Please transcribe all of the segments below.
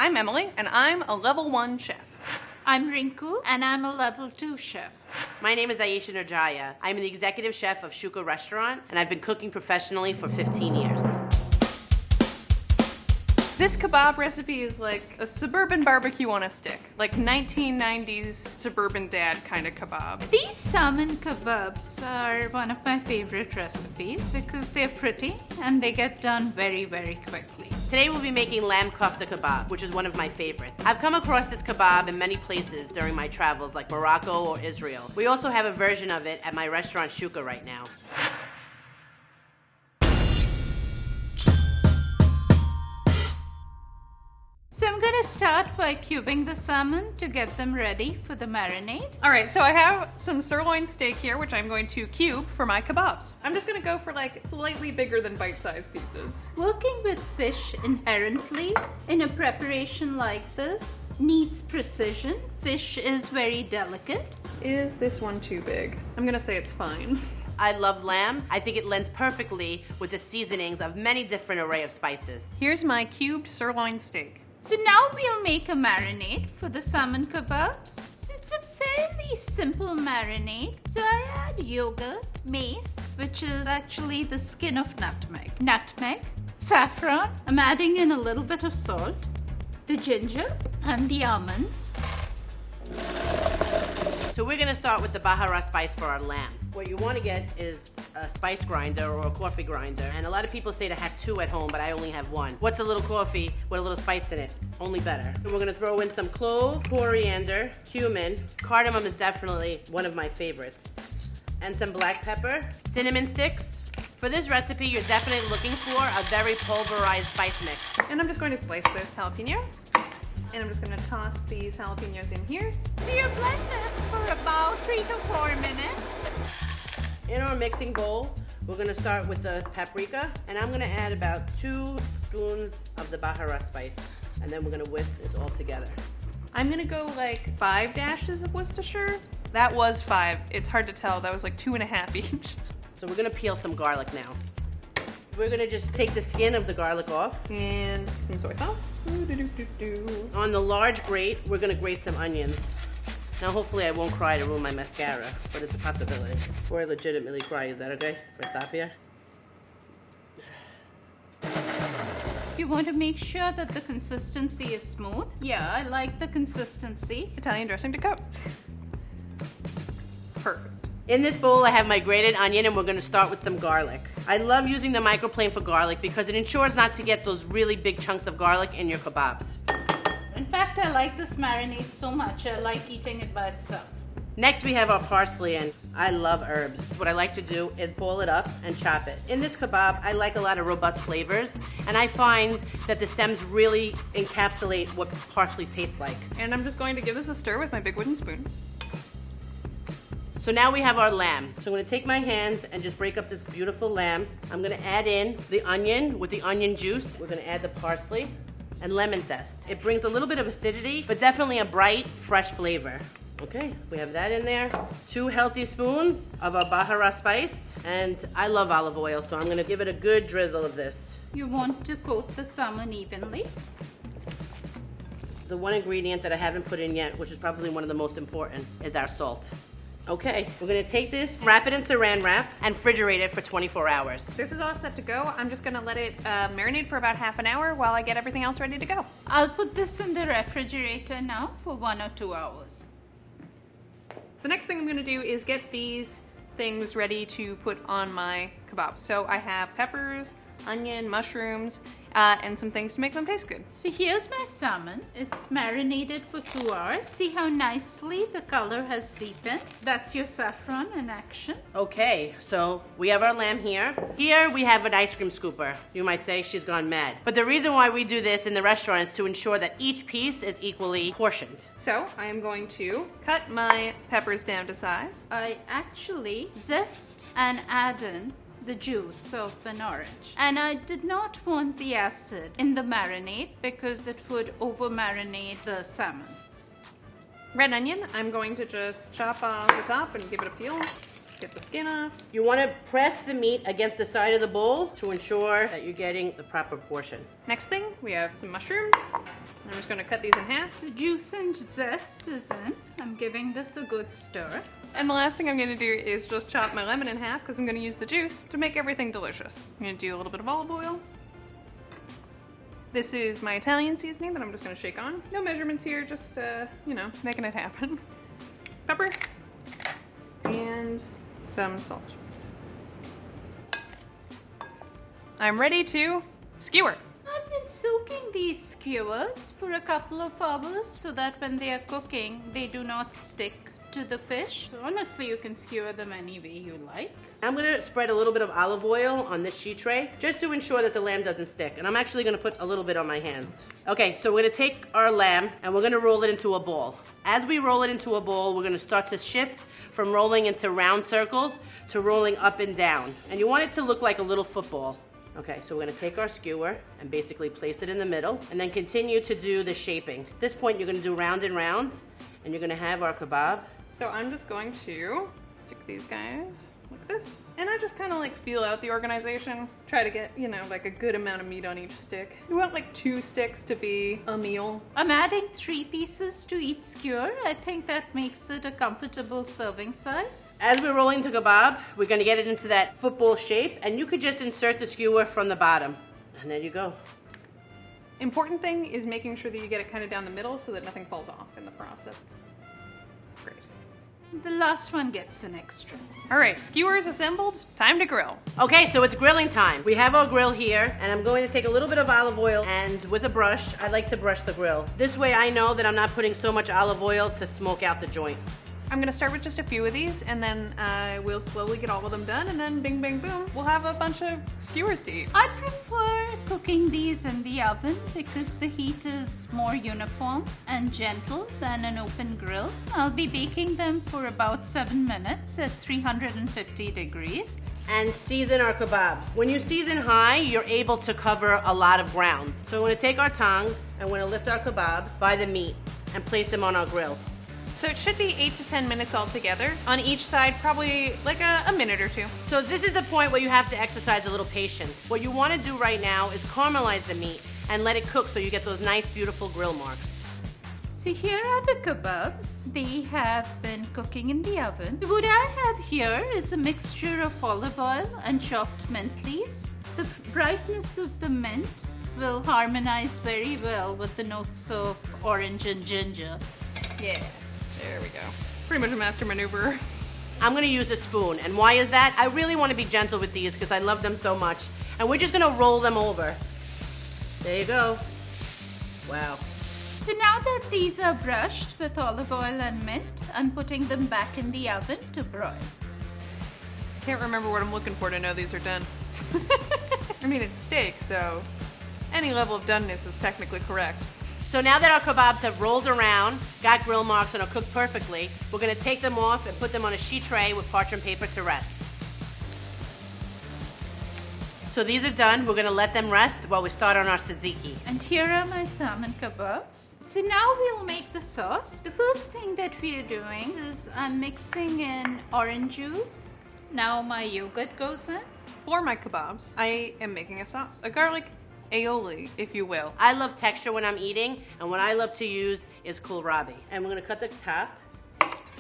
I'm Emily, and I'm a level 1 chef. I'm Rinku, and I'm a level 2 chef. My name is Ayesha Nurdjaja. I'm the executive chef of Shuka restaurant, and I've been cooking professionally for 15 years. This kebab recipe is like a suburban barbecue on a stick, like 1990s suburban dad kind of kebab. These salmon kebabs are one of my favorite recipes because they're pretty and they get done very, very quickly. Today we'll be making lamb kofta kebab, which is one of my favorites. I've come across this kebab in many places during my travels, like Morocco or Israel. We also have a version of it at my restaurant Shuka right now. So I'm going to start by cubing the salmon to get them ready for the marinade. All right, so I have some sirloin steak here, which I'm going to cube for my kebabs. I'm just gonna go for like slightly bigger than bite-sized pieces. Working with fish inherently in a preparation like this needs precision. Fish is very delicate. Is this one too big? I'm gonna say it's fine. I love lamb. I think it blends perfectly with the seasonings of many different array of spices. Here's my cubed sirloin steak. So now we'll make a marinade for the salmon kebabs. So it's a fairly simple marinade. So I add yogurt, mace, which is actually the skin of nutmeg, saffron. I'm adding in a little bit of salt, the ginger, and the almonds. So we're gonna start with the bahara spice for our lamb. What you wanna get is a spice grinder or a coffee grinder. And a lot of people say to have 2 at home, but I only have 1. What's a little coffee with a little spice in it? Only better. And we're gonna throw in some clove, coriander, cumin. Cardamom is definitely one of my favorites. And some black pepper, cinnamon sticks. For this recipe, you're definitely looking for a very pulverized spice mix. And I'm just going to slice this jalapeno. And I'm just gonna toss these jalapenos in here. So you blend this for about 3 to 4 minutes. In our mixing bowl, we're gonna start with the paprika, and I'm gonna add about 2 spoons of the bahara spice, and then we're gonna whisk this all together. I'm gonna go like 5 dashes of Worcestershire. That was 5. It's hard to tell. That was like 2.5 each. So we're gonna peel some garlic now. We're gonna just take the skin of the garlic off. And some soy sauce. On the large grate, we're gonna grate some onions. Now hopefully I won't cry to ruin my mascara, but it's a possibility. Or I legitimately cry, is that okay if I stop here? You want to make sure that the consistency is smooth. Yeah, I like the consistency. Italian dressing to coat. Perfect. In this bowl, I have my grated onion, and we're gonna start with some garlic. I love using the microplane for garlic because it ensures not to get those really big chunks of garlic in your kebabs. In fact, I like this marinade so much, I like eating it by itself. Next, we have our parsley, and I love herbs. What I like to do is boil it up and chop it. In this kebab, I like a lot of robust flavors, and I find that the stems really encapsulate what parsley tastes like. And I'm just going to give this a stir with my big wooden spoon. So now we have our lamb. So I'm gonna take my hands and just break up this beautiful lamb. I'm gonna add in the onion with the onion juice. We're gonna add the parsley and lemon zest. It brings a little bit of acidity, but definitely a bright, fresh flavor. Okay, we have that in there. 2 healthy spoons of our bahara spice. And I love olive oil, so I'm gonna give it a good drizzle of this. You want to coat the salmon evenly. The one ingredient that I haven't put in yet, which is probably one of the most important, is our salt. Okay, we're gonna take this, wrap it in saran wrap, and refrigerate it for 24 hours. This is all set to go. I'm just gonna let it marinate for about half an hour while I get everything else ready to go. I'll put this in the refrigerator now for 1 or 2 hours. The next thing I'm gonna do is get these things ready to put on my kebabs. So I have peppers, onion, mushrooms, and some things to make them taste good. So here's my salmon. It's marinated for 2 hours. See how nicely the color has deepened? That's your saffron in action. Okay, so we have our lamb here. Here we have an ice cream scooper. You might say she's gone mad. But the reason why we do this in the restaurant is to ensure that each piece is equally portioned. So I am going to cut my peppers down to size. I actually zest and add in the juice of an orange. And I did not want the acid in the marinade because it would over marinate the salmon. Red onion, I'm going to just chop off the top and give it a peel. Get the skin off. You want to press the meat against the side of the bowl to ensure that you're getting the proper portion. Next thing, we have some mushrooms. I'm just gonna cut these in half. The juice and zest is in. I'm giving this a good stir. And the last thing I'm gonna do is just chop my lemon in half because I'm gonna use the juice to make everything delicious. I'm gonna do a little bit of olive oil. This is my Italian seasoning that I'm just gonna shake on. No measurements here, just, you know, making it happen. Pepper. And some salt. I'm ready to skewer. I've been soaking these skewers for a couple of hours so that when they are cooking, they do not stick to the fish. So honestly, you can skewer them any way you like. I'm gonna spread a little bit of olive oil on this sheet tray just to ensure that the lamb doesn't stick. And I'm actually gonna put a little bit on my hands. Okay, so we're gonna take our lamb and we're gonna roll it into a ball. As we roll it into a ball, we're gonna start to shift from rolling into round circles to rolling up and down. And you want it to look like a little football. Okay, so we're gonna take our skewer and basically place it in the middle and then continue to do the shaping. At this point, you're gonna do round and round and you're gonna have our kebab. So I'm just going to stick these guys like this. And I just kind of like feel out the organization. Try to get, you know, like a good amount of meat on each stick. You want like 2 sticks to be a meal. I'm adding 3 pieces to each skewer. I think that makes it a comfortable serving size. As we're rolling the kebab, we're gonna get it into that football shape and you could just insert the skewer from the bottom. And there you go. Important thing is making sure that you get it kind of down the middle so that nothing falls off in the process. Great. The last one gets an extra. All right, skewers assembled, time to grill. Okay, so it's grilling time. We have our grill here, and I'm going to take a little bit of olive oil, and with a brush, I like to brush the grill. This way I know that I'm not putting so much olive oil to smoke out the joint. I'm gonna start with just a few of these, and then we'll slowly get all of them done, and then bing, bang, boom, we'll have a bunch of skewers to eat. I prefer cooking these in the oven because the heat is more uniform and gentle than an open grill. I'll be baking them for about 7 minutes at 350 degrees. And season our kebabs. When you season high, you're able to cover a lot of ground. So we're gonna take our tongs, and we're gonna lift our kebabs by the meat and place them on our grill. So it should be 8 to 10 minutes altogether. On each side, probably like a minute or 2. So this is the point where you have to exercise a little patience. What you want to do right now is caramelize the meat and let it cook so you get those nice, beautiful grill marks. So here are the kebabs. They have been cooking in the oven. What I have here is a mixture of olive oil and chopped mint leaves. The brightness of the mint will harmonize very well with the notes of orange and ginger. Yeah, there we go. Pretty much a master maneuver. I'm gonna use a spoon, and why is that? I really want to be gentle with these because I love them so much. And we're just gonna roll them over. There you go. Wow. So now that these are brushed with olive oil and mint, I'm putting them back in the oven to broil. Can't remember what I'm looking for to know these are done. I mean, it's steak, so any level of doneness is technically correct. So now that our kebabs have rolled around, got grill marks, and are cooked perfectly, we're gonna take them off and put them on a sheet tray with parchment paper to rest. So these are done. We're gonna let them rest while we start on our tzatziki. And here are my salmon kebabs. So now we'll make the sauce. The first thing that we are doing is I'm mixing in orange juice. Now my yogurt goes in. For my kebabs, I am making a sauce. A garlic aioli, if you will. I love texture when I'm eating, and what I love to use is kohlrabi. And we're gonna cut the top.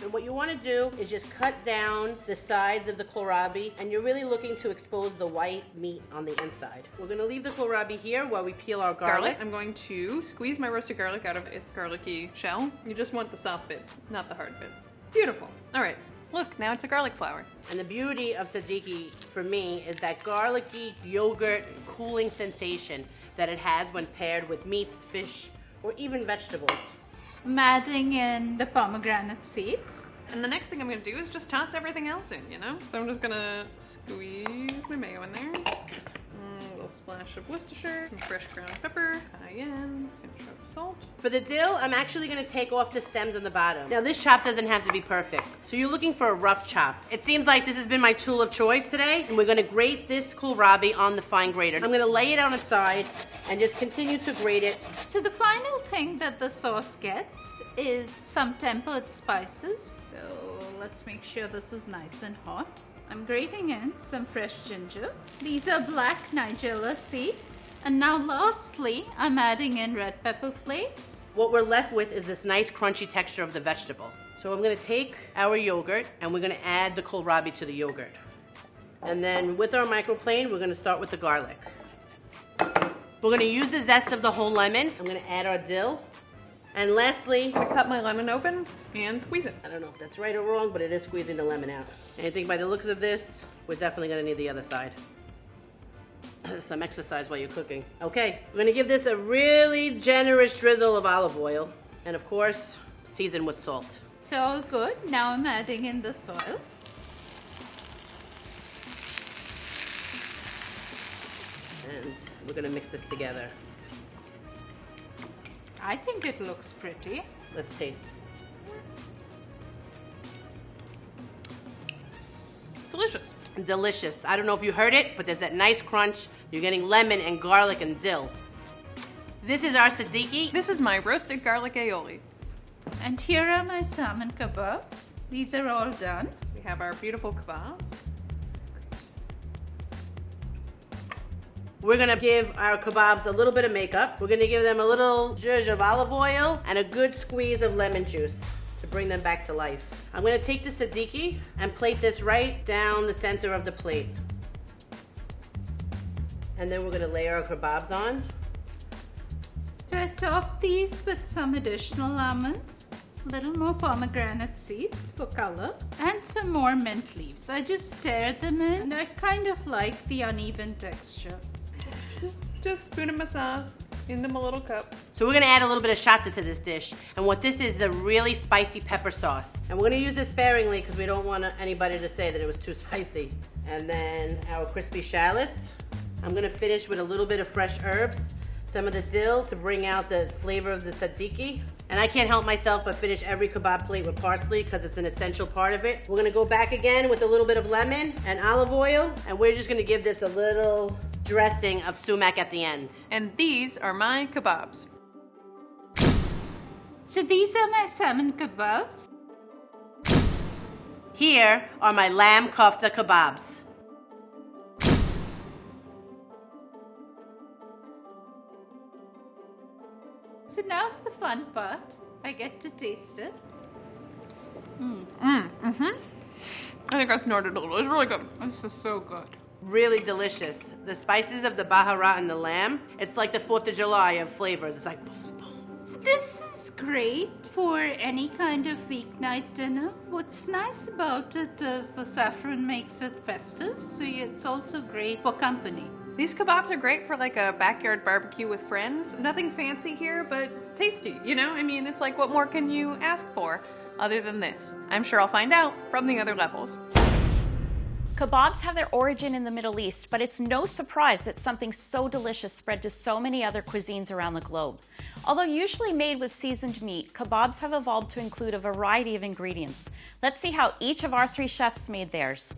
And what you want to do is just cut down the sides of the kohlrabi, and you're really looking to expose the white meat on the inside. We're going to leave the kohlrabi here while we peel our garlic. I'm going to squeeze my roasted garlic out of its garlicky shell. You just want the soft bits, not the hard bits. Beautiful. All right, look, now it's a garlic flour. And the beauty of tzatziki for me is that garlicky yogurt cooling sensation that it has when paired with meats, fish, or even vegetables. I'm adding in the pomegranate seeds. And the next thing I'm gonna do is just toss everything else in, you know? So I'm just gonna squeeze my mayo in there. A little splash of Worcestershire, some fresh ground pepper, cayenne, pinch of salt. For the dill, I'm actually gonna take off the stems on the bottom. Now this chop doesn't have to be perfect. So you're looking for a rough chop. It seems like this has been my tool of choice today, and we're gonna grate this kohlrabi on the fine grater. I'm gonna lay it on its side and just continue to grate it. So the final thing that the sauce gets is some tempered spices. So let's make sure this is nice and hot. I'm grating in some fresh ginger. These are black Nurdjaja seeds. And now lastly, I'm adding in red pepper flakes. What we're left with is this nice crunchy texture of the vegetable. So I'm gonna take our yogurt and we're gonna add the kohlrabi to the yogurt. And then with our microplane, we're gonna start with the garlic. We're gonna use the zest of the whole lemon. I'm gonna add our dill. And lastly, I'm gonna cut my lemon open and squeeze it. I don't know if that's right or wrong, but it is squeezing the lemon out. And I think by the looks of this, we're definitely gonna need the other side. Some exercise while you're cooking. Okay, we're gonna give this a really generous drizzle of olive oil. And of course, season with salt. It's all good. Now I'm adding in the soil. And we're gonna mix this together. I think it looks pretty. Let's taste. Delicious. Delicious. I don't know if you heard it, but there's that nice crunch. You're getting lemon and garlic and dill. This is our tzatziki. This is my roasted garlic aioli. And here are my salmon kebabs. These are all done. We have our beautiful kebabs. We're gonna give our kebabs a little bit of makeup. We're gonna give them a little zhuzh of olive oil and a good squeeze of lemon juice to bring them back to life. I'm gonna take the tzatziki and plate this right down the center of the plate. And then we're gonna layer our kebabs on. So I top these with some additional almonds, a little more pomegranate seeds for color, and some more mint leaves. I just stirred them in, and I kind of like the uneven texture. Just spoon of my sauce into my little cup. So we're gonna add a little bit of shatta to this dish. And what this is a really spicy pepper sauce. And we're gonna use this sparingly because we don't want anybody to say that it was too spicy. And then our crispy shallots. I'm gonna finish with a little bit of fresh herbs, some of the dill to bring out the flavor of the tzatziki. And I can't help myself but finish every kebab plate with parsley because it's an essential part of it. We're gonna go back again with a little bit of lemon and olive oil, and we're just gonna give this a little dressing of sumac at the end. And these are my kebabs. So these are my salmon kebabs. Here are my lamb kofta kebabs. So now's the fun part. I get to taste it. I think I snorted a little. It's really good. This is so good. Really delicious. The spices of the bahara and the lamb, it's like the 4th of July of flavors. It's like boom, boom. So this is great for any kind of weeknight dinner. What's nice about it is the saffron makes it festive, so it's also great for company. These kebabs are great for like a backyard barbecue with friends. Nothing fancy here, but tasty, you know? I mean, it's like, what more can you ask for other than this? I'm sure I'll find out from the other levels. Kebabs have their origin in the Middle East, but it's no surprise that something so delicious spread to so many other cuisines around the globe. Although usually made with seasoned meat, kebabs have evolved to include a variety of ingredients. Let's see how each of our 3 chefs made theirs.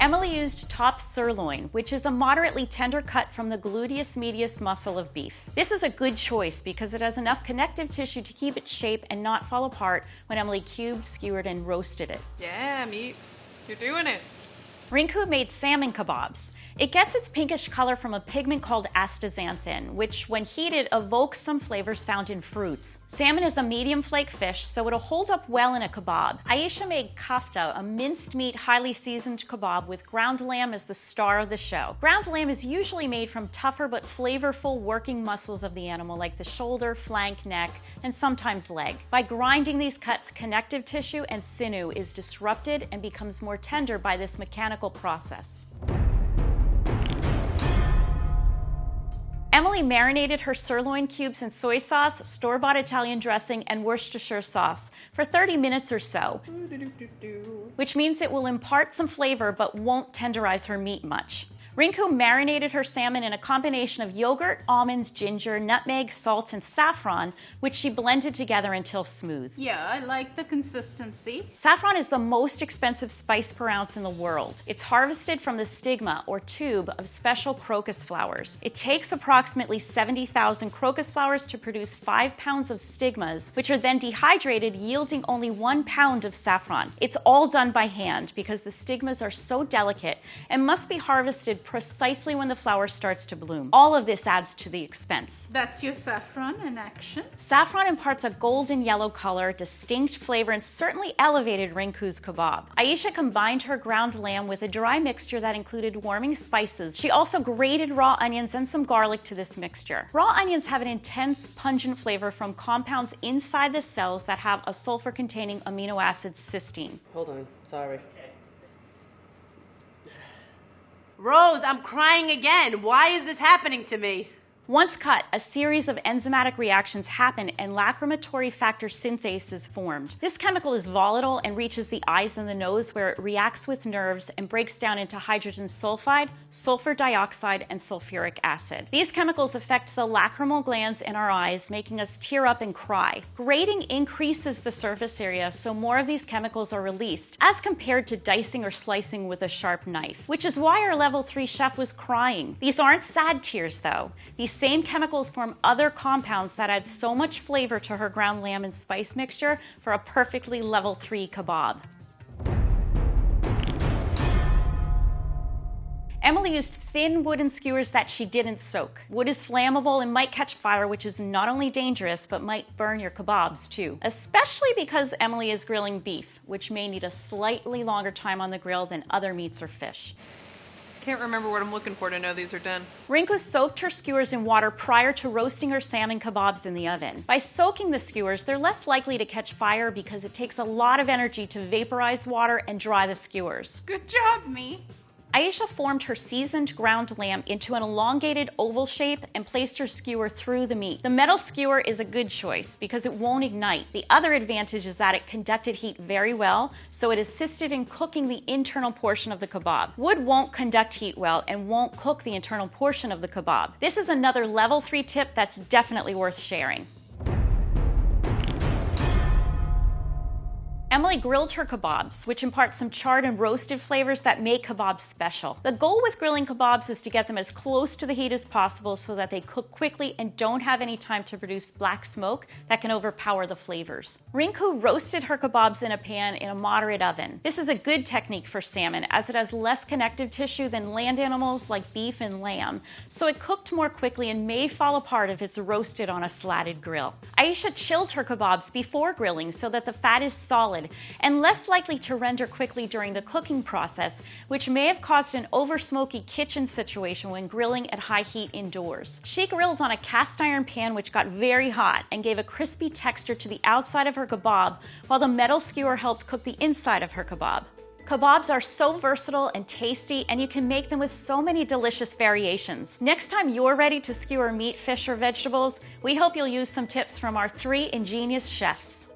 Emily used top sirloin, which is a moderately tender cut from the gluteus medius muscle of beef. This is a good choice because it has enough connective tissue to keep its shape and not fall apart when Emily cubed, skewered, and roasted it. Yeah, meat. You're doing it. Rinku made salmon kebabs. It gets its pinkish color from a pigment called astaxanthin, which when heated evokes some flavors found in fruits. Salmon is a medium flake fish, so it'll hold up well in a kebab. Ayesha made kafta, a minced meat, highly seasoned kebab with ground lamb as the star of the show. Ground lamb is usually made from tougher but flavorful working muscles of the animal like the shoulder, flank, neck, and sometimes leg. By grinding these cuts, connective tissue and sinew is disrupted and becomes more tender by this mechanical process. Emily marinated her sirloin cubes in soy sauce, store-bought Italian dressing, and Worcestershire sauce for 30 minutes or so, which means it will impart some flavor but won't tenderize her meat much. Rinku marinated her salmon in a combination of yogurt, almonds, ginger, nutmeg, salt, and saffron, which she blended together until smooth. Yeah, I like the consistency. Saffron is the most expensive spice per ounce in the world. It's harvested from the stigma, or tube, of special crocus flowers. It takes approximately 70,000 crocus flowers to produce 5 pounds of stigmas, which are then dehydrated, yielding only 1 pound of saffron. It's all done by hand because the stigmas are so delicate and must be harvested precisely when the flower starts to bloom. All of this adds to the expense. That's your saffron in action. Saffron imparts a golden yellow color, distinct flavor, and certainly elevated Rinku's kebab. Ayesha combined her ground lamb with a dry mixture that included warming spices. She also grated raw onions and some garlic to this mixture. Raw onions have an intense, pungent flavor from compounds inside the cells that have a sulfur-containing amino acid cysteine. Hold on, sorry. Rose, I'm crying again. Why is this happening to me? Once cut, a series of enzymatic reactions happen and lacrimatory factor synthase is formed. This chemical is volatile and reaches the eyes and the nose, where it reacts with nerves and breaks down into hydrogen sulfide, sulfur dioxide, and sulfuric acid. These chemicals affect the lacrimal glands in our eyes, making us tear up and cry. Grating increases the surface area, so more of these chemicals are released, as compared to dicing or slicing with a sharp knife, which is why our level 3 chef was crying. These aren't sad tears, though. These same chemicals form other compounds that add so much flavor to her ground lamb and spice mixture for a perfectly level 3 kebab. Emily used thin wooden skewers that she didn't soak. Wood is flammable and might catch fire, which is not only dangerous, but might burn your kebabs too. Especially because Emily is grilling beef, which may need a slightly longer time on the grill than other meats or fish. Can't remember what I'm looking for to know these are done. Rinku soaked her skewers in water prior to roasting her salmon kebabs in the oven. By soaking the skewers, they're less likely to catch fire because it takes a lot of energy to vaporize water and dry the skewers. Good job, me. Ayesha formed her seasoned ground lamb into an elongated oval shape and placed her skewer through the meat. The metal skewer is a good choice because it won't ignite. The other advantage is that it conducted heat very well, so it assisted in cooking the internal portion of the kebab. Wood won't conduct heat well and won't cook the internal portion of the kebab. This is another level 3 tip that's definitely worth sharing. Emily grilled her kebabs, which impart some charred and roasted flavors that make kebabs special. The goal with grilling kebabs is to get them as close to the heat as possible so that they cook quickly and don't have any time to produce black smoke that can overpower the flavors. Rinku roasted her kebabs in a pan in a moderate oven. This is a good technique for salmon as it has less connective tissue than land animals like beef and lamb, so it cooked more quickly and may fall apart if it's roasted on a slatted grill. Ayesha chilled her kebabs before grilling so that the fat is solid and less likely to render quickly during the cooking process, which may have caused an over-smoky kitchen situation when grilling at high heat indoors. She grilled on a cast iron pan which got very hot and gave a crispy texture to the outside of her kebab, while the metal skewer helped cook the inside of her kebab. Kebabs are so versatile and tasty, and you can make them with so many delicious variations. Next time you're ready to skewer meat, fish, or vegetables, we hope you'll use some tips from our 3 ingenious chefs.